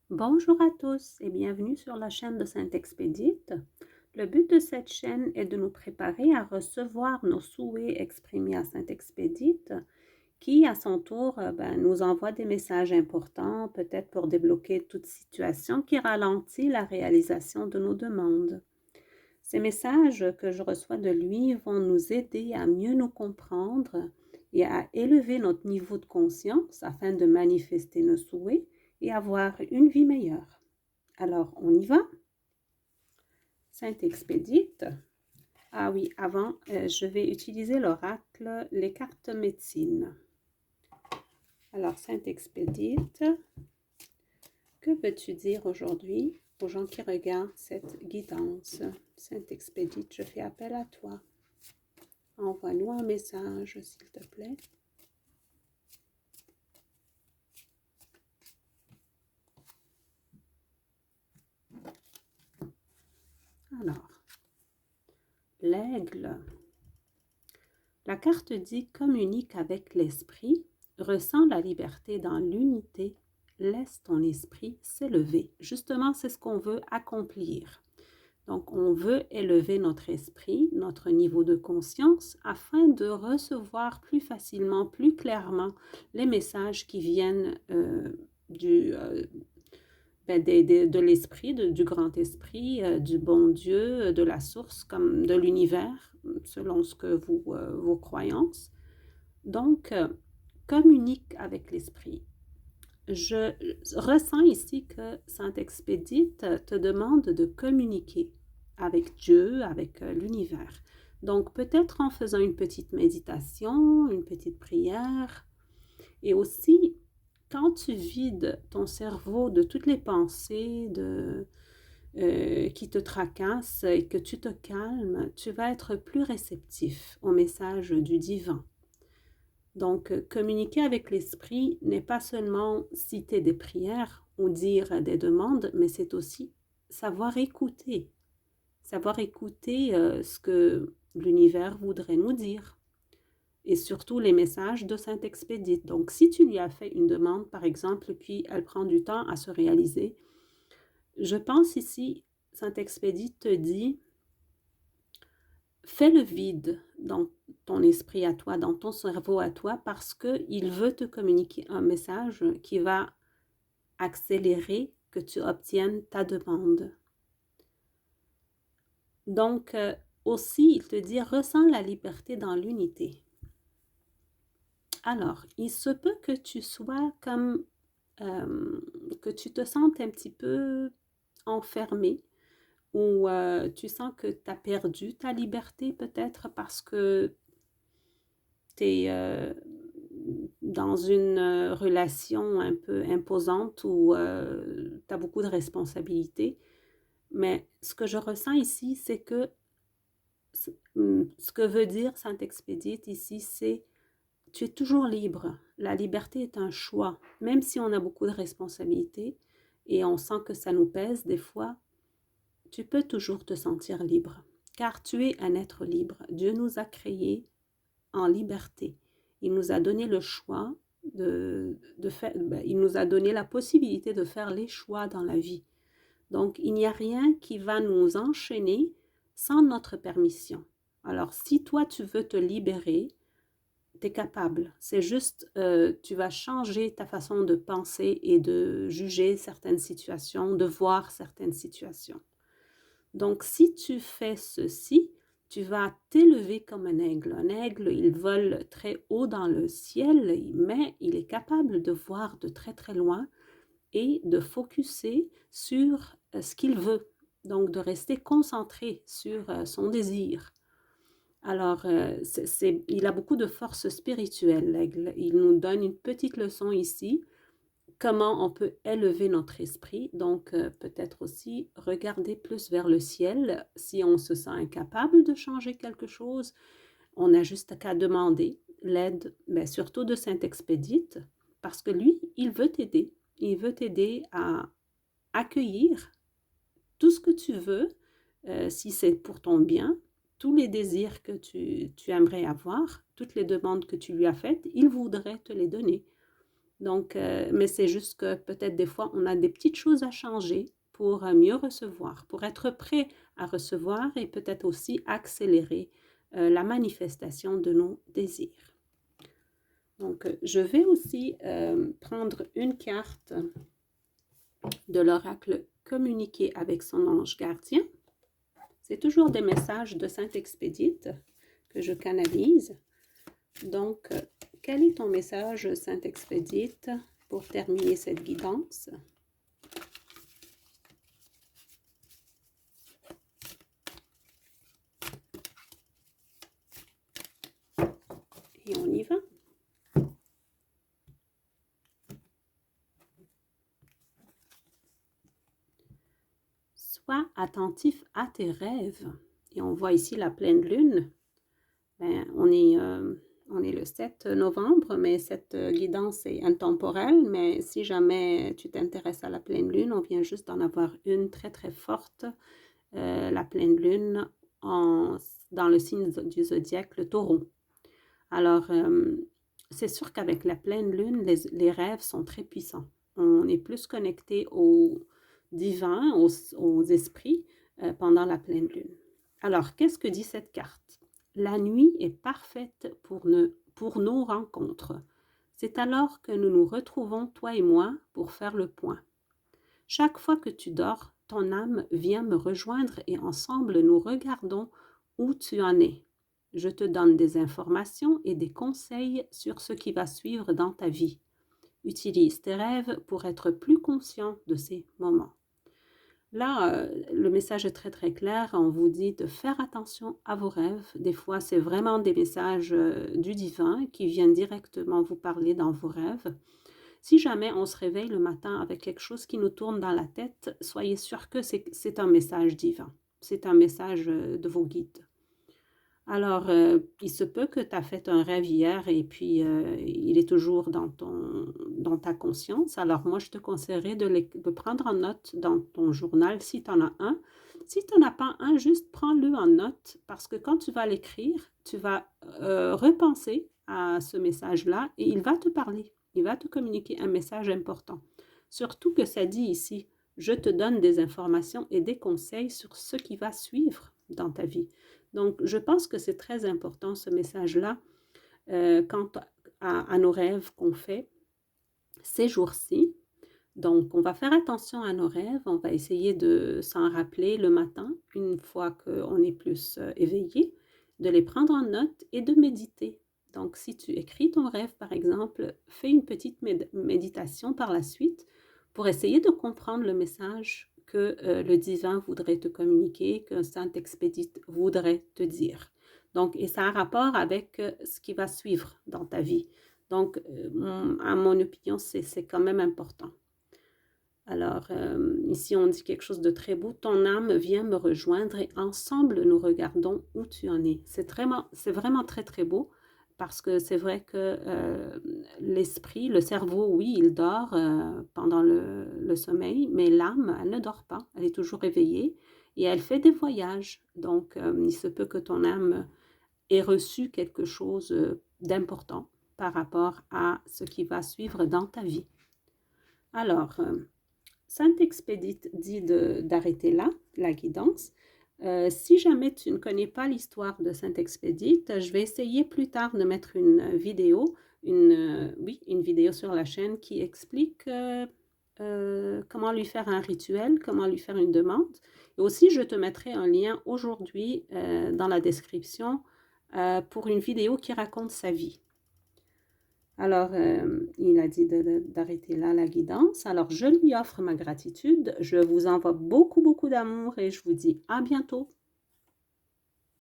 Bonjour à tous et bienvenue sur la chaîne de Saint-Expédite. Le but de cette chaîne est de nous préparer à recevoir nos souhaits exprimés à Saint-Expédite qui, à son tour, nous envoie des messages importants, peut-être pour débloquer toute situation qui ralentit la réalisation de nos demandes. Ces messages que je reçois de lui vont nous aider à mieux nous comprendre et à élever notre niveau de conscience afin de manifester nos souhaits et avoir une vie meilleure. Alors, on y va? Saint-Expédite. Ah oui, avant, je vais utiliser l'oracle, les cartes médecine. Alors, Saint-Expédite, que peux-tu dire aujourd'hui aux gens qui regardent cette guidance? Saint-Expédite, je fais appel à toi. Envoie-nous un message, s'il te plaît. Alors, l'aigle. La carte dit « Communique avec l'esprit, ressens la liberté dans l'unité, laisse ton esprit s'élever ». Justement, c'est ce qu'on veut accomplir. Donc, on veut élever notre esprit, notre niveau de conscience, afin de recevoir plus facilement, plus clairement les messages qui viennent de l'esprit, du grand esprit, du bon Dieu, de la source, comme de l'univers, selon ce que vos croyances. Donc, communique avec l'esprit. Je ressens ici que Saint-Expédite te demande de communiquer avec Dieu, avec l'univers. Donc, peut-être en faisant une petite méditation, une petite prière, et aussi quand tu vides ton cerveau de toutes les pensées qui te tracassent et que tu te calmes, tu vas être plus réceptif au message du divin. Donc, communiquer avec l'esprit n'est pas seulement citer des prières ou dire des demandes, mais c'est aussi savoir écouter ce que l'univers voudrait nous dire et surtout les messages de Saint-Expédite. Donc, si tu lui as fait une demande, par exemple, puis elle prend du temps à se réaliser, je pense ici, Saint-Expédite te dit, fais le vide dans ton esprit à toi, dans ton cerveau à toi, parce qu'il veut te communiquer un message qui va accélérer que tu obtiennes ta demande. Donc, aussi, il te dit, ressens la liberté dans l'unité. Alors, il se peut que tu sois comme, que tu te sentes un petit peu enfermé ou tu sens que tu as perdu ta liberté peut-être parce que tu es dans une relation un peu imposante où tu as beaucoup de responsabilités. Mais ce que je ressens ici, c'est que ce que veut dire Saint-Expédite ici, c'est tu es toujours libre. La liberté est un choix. Même si on a beaucoup de responsabilités et on sent que ça nous pèse des fois, tu peux toujours te sentir libre. Car tu es un être libre. Dieu nous a créés en liberté. Il nous a donné le choix de faire, il nous a donné la possibilité de faire les choix dans la vie. Donc, il n'y a rien qui va nous enchaîner sans notre permission. Alors, si toi, tu veux te libérer, tu es capable. C'est juste, tu vas changer ta façon de penser et de juger certaines situations, de voir certaines situations. Donc, si tu fais ceci, tu vas t'élever comme un aigle. Un aigle, il vole très haut dans le ciel, mais il est capable de voir de très très loin et de focuser sur ce qu'il veut. Donc, de rester concentré sur son désir. Alors, il a beaucoup de force spirituelle, l'aigle. Il nous donne une petite leçon ici comment on peut élever notre esprit. Donc, peut-être aussi regarder plus vers le ciel. Si on se sent incapable de changer quelque chose, on n'a juste qu'à demander l'aide, surtout de Saint-Expédite, parce que lui, il veut t'aider. Il veut t'aider à accueillir tout ce que tu veux, si c'est pour ton bien, tous les désirs que tu aimerais avoir, toutes les demandes que tu lui as faites, il voudrait te les donner. Donc, mais c'est juste que peut-être des fois, on a des petites choses à changer pour mieux recevoir, pour être prêt à recevoir et peut-être aussi accélérer la manifestation de nos désirs. Donc, je vais aussi prendre une carte de l'oracle communiquer avec son ange gardien. C'est toujours des messages de Saint-Expédite que je canalise. Donc, quel est ton message, Saint-Expédite, pour terminer cette guidance? Et on y va. Sois attentif à tes rêves. Et on voit ici la pleine lune. Ben, on est le 7 novembre, mais cette guidance est intemporelle. Mais si jamais tu t'intéresses à la pleine lune, on vient juste d'en avoir une très très forte, la pleine lune dans le signe du zodiaque, le taureau. Alors, c'est sûr qu'avec la pleine lune, les rêves sont très puissants. On est plus connecté au divin, aux esprits pendant la pleine lune. Alors, qu'est-ce que dit cette carte? La nuit est parfaite pour nos rencontres. C'est alors que nous nous retrouvons, toi et moi, pour faire le point. Chaque fois que tu dors, ton âme vient me rejoindre et ensemble nous regardons où tu en es. Je te donne des informations et des conseils sur ce qui va suivre dans ta vie. Utilise tes rêves pour être plus conscient de ces moments. Là, le message est très très clair. On vous dit de faire attention à vos rêves. Des fois, c'est vraiment des messages du divin qui viennent directement vous parler dans vos rêves. Si jamais on se réveille le matin avec quelque chose qui nous tourne dans la tête, soyez sûr que c'est un message divin. C'est un message de vos guides. Alors, il se peut que tu as fait un rêve hier et puis il est toujours dans ta conscience. Alors, moi, je te conseillerais de prendre en note dans ton journal si tu en as un. Si tu n'en as pas un, juste prends-le en note parce que quand tu vas l'écrire, tu vas repenser à ce message-là et il va te parler. Il va te communiquer un message important. Surtout que ça dit ici, je te donne des informations et des conseils sur ce qui va suivre dans ta vie. Donc, je pense que c'est très important ce message-là quant à nos rêves qu'on fait ces jours-ci. Donc, on va faire attention à nos rêves, on va essayer de s'en rappeler le matin, une fois qu'on est plus éveillé, de les prendre en note et de méditer. Donc, si tu écris ton rêve, par exemple, fais une petite méditation par la suite pour essayer de comprendre le message que le divin voudrait te communiquer, que Saint-Expédite voudrait te dire. Donc, et ça a un rapport avec ce qui va suivre dans ta vie. Donc, à mon opinion, c'est quand même important. Alors, ici, on dit quelque chose de très beau. Ton âme vient me rejoindre et ensemble, nous regardons où tu en es. C'est vraiment très, très beau parce que c'est vrai que l'esprit, le cerveau, oui, il dort pendant le sommeil, mais l'âme, elle ne dort pas. Elle est toujours éveillée et elle fait des voyages. Donc, il se peut que ton âme ait reçu quelque chose d'important par rapport à ce qui va suivre dans ta vie. Alors, Saint-Expédite dit d'arrêter là, la guidance. Si jamais tu ne connais pas l'histoire de Saint-Expédite, je vais essayer plus tard de mettre une vidéo, une vidéo sur la chaîne qui explique comment lui faire un rituel, comment lui faire une demande. Et aussi, je te mettrai un lien aujourd'hui dans la description pour une vidéo qui raconte sa vie. Alors, il a dit d'arrêter là la guidance. Alors, je lui offre ma gratitude. Je vous envoie beaucoup, beaucoup d'amour et je vous dis à bientôt.